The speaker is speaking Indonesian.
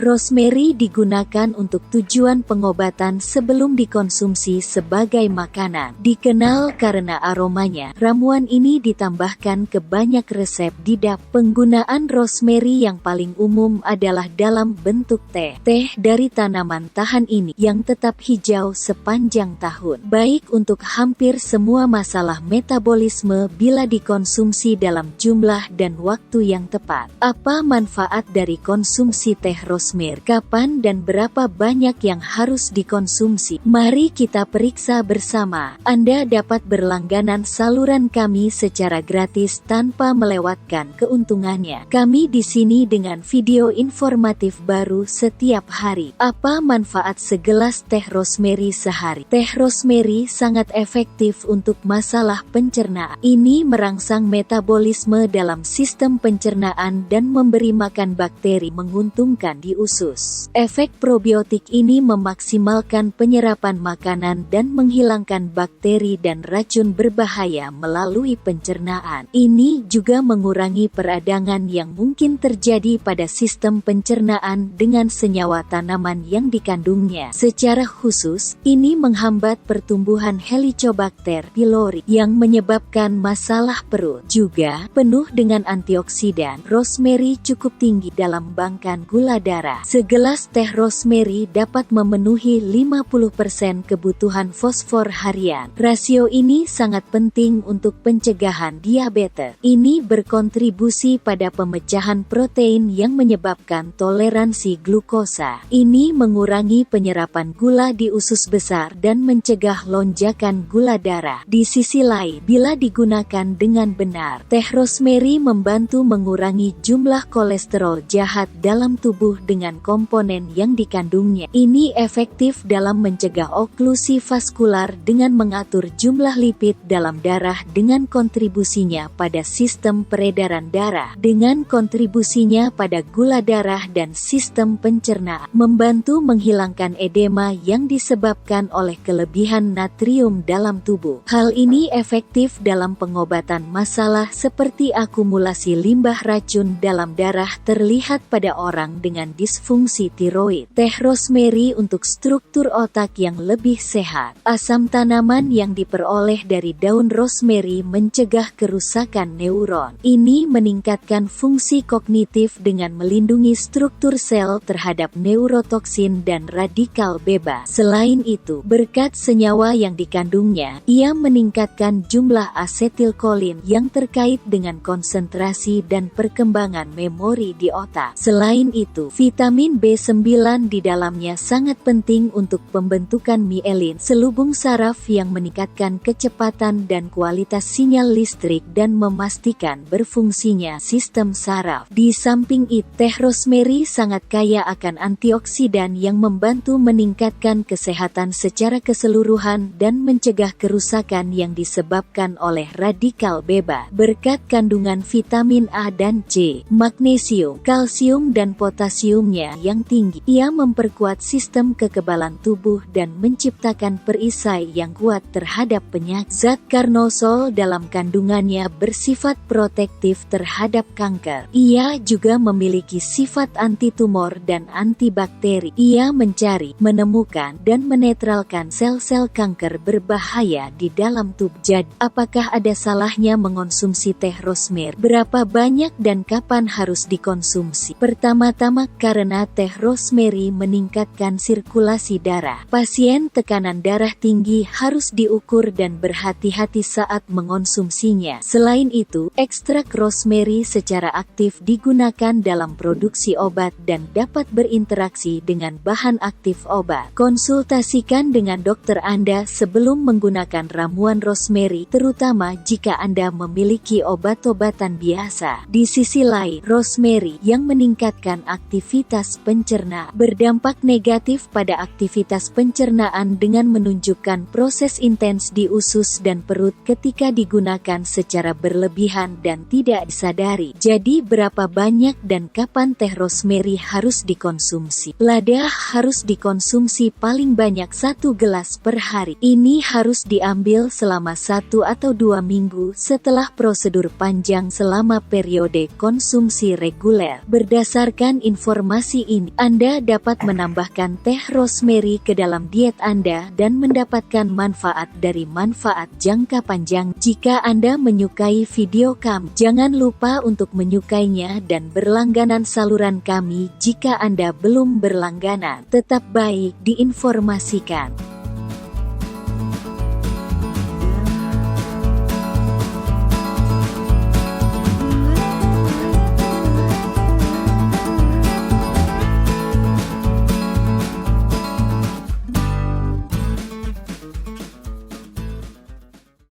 Rosemary digunakan untuk tujuan pengobatan sebelum dikonsumsi sebagai makanan. Dikenal karena aromanya, ramuan ini ditambahkan ke banyak resep di dapur. Penggunaan rosemary yang paling umum adalah dalam bentuk teh. Teh dari tanaman tahan ini yang tetap hijau sepanjang tahun. Baik untuk hampir semua masalah metabolisme bila dikonsumsi dalam jumlah dan waktu yang tepat. Apa manfaat dari konsumsi teh rosemary? Kapan dan berapa banyak yang harus dikonsumsi? Mari kita periksa bersama. Anda dapat berlangganan saluran kami secara gratis tanpa melewatkan keuntungannya. Kami di sini dengan video informatif baru setiap hari. Apa manfaat segelas teh rosemary sehari? Teh rosemary sangat efektif untuk masalah pencernaan. Ini merangsang metabolisme dalam sistem pencernaan dan memberi makan bakteri menguntungkan di usus. Efek probiotik ini memaksimalkan penyerapan makanan dan menghilangkan bakteri dan racun berbahaya melalui pencernaan. Ini juga mengurangi peradangan yang mungkin terjadi pada sistem pencernaan dengan senyawa tanaman yang dikandungnya. Secara khusus, ini menghambat pertumbuhan Helicobacter pylori yang menyebabkan masalah perut. Juga penuh dengan antioksidan. Rosemary cukup tinggi dalam bangkan gula darah. Segelas teh rosemary dapat memenuhi 50% kebutuhan fosfor harian. Rasio ini sangat penting untuk pencegahan diabetes. Ini berkontribusi pada pemecahan protein yang menyebabkan toleransi glukosa. Ini mengurangi penyerapan gula di usus besar dan mencegah lonjakan gula darah. Di sisi lain, bila digunakan dengan benar, teh rosemary membantu mengurangi jumlah kolesterol jahat dalam tubuh dengan komponen yang dikandungnya. Ini efektif dalam mencegah oklusi vaskular dengan mengatur jumlah lipid dalam darah dengan kontribusinya pada sistem peredaran darah, dengan kontribusinya pada gula darah dan sistem pencernaan, membantu menghilangkan edema yang disebabkan oleh kelebihan natrium dalam tubuh. Hal ini efektif dalam pengobatan masalah seperti akumulasi limbah racun dalam darah terlihat pada orang dengan disfungsi tiroid. Teh rosemary untuk struktur otak yang lebih sehat. Asam tanaman yang diperoleh dari daun rosemary mencegah kerusakan neuron. Ini meningkatkan fungsi kognitif dengan melindungi struktur sel terhadap neurotoksin dan radikal bebas. Selain itu, berkat senyawa yang dikandungnya, ia meningkatkan jumlah asetilkolin yang terkait dengan konsentrasi dan perkembangan memori di otak. Selain itu, vitamin B9 di dalamnya sangat penting untuk pembentukan mielin, selubung saraf yang meningkatkan kecepatan dan kualitas sinyal listrik dan memastikan berfungsinya sistem saraf. Di samping itu, teh rosemary sangat kaya akan antioksidan yang membantu meningkatkan kesehatan secara keseluruhan dan mencegah kerusakan yang disebabkan oleh radikal bebas. Berkat kandungan vitamin A dan C, magnesium, kalsium dan potasiumnya yang tinggi, ia memperkuat sistem kekebalan tubuh dan menciptakan perisai yang kuat terhadap penyakit. Zat karnosol dalam kandungannya bersifat protektif terhadap kanker. Ia juga memiliki sifat antitumor dan antibakteri. Ia mencari, menemukan, dan menetralkan sel-sel kanker berbahaya di dalam tubuh. Jadi, apakah ada salahnya mengonsumsi teh rosemary? Berapa banyak dan kapan harus dikonsumsi? Pertama-tama, karena teh rosemary meningkatkan sirkulasi darah. Pasien tekanan darah tinggi harus diukur dan berhati-hati saat mengonsumsinya. Selain itu, ekstrak rosemary secara aktif digunakan dalam produksi obat dan dapat berinteraksi dengan bahan aktif obat. Konsultasikan dengan dokter Anda sebelum menggunakan ramuan rosemary, terutama jika Anda memiliki obat-obatan biasa. Di sisi lain, rosemary yang meningkatkan aktivitas pencernaan berdampak negatif pada aktivitas pencernaan dengan menunjukkan proses intens di usus dan perut ketika digunakan secara berlebihan dan tidak disadari. Jadi berapa banyak dan kapan teh rosemary harus dikonsumsi? Lada harus dikonsumsi paling banyak 1 gelas per hari. Ini harus diambil selama 1 atau 2 minggu setelah prosedur panjang selama periode konsumsi reguler. Berdasarkan informasi informasi ini, Anda dapat menambahkan teh rosemary ke dalam diet Anda dan mendapatkan manfaat dari manfaat jangka panjang. Jika Anda menyukai video kami, jangan lupa untuk menyukainya dan berlangganan saluran kami jika Anda belum berlangganan. Tetap baik diinformasikan.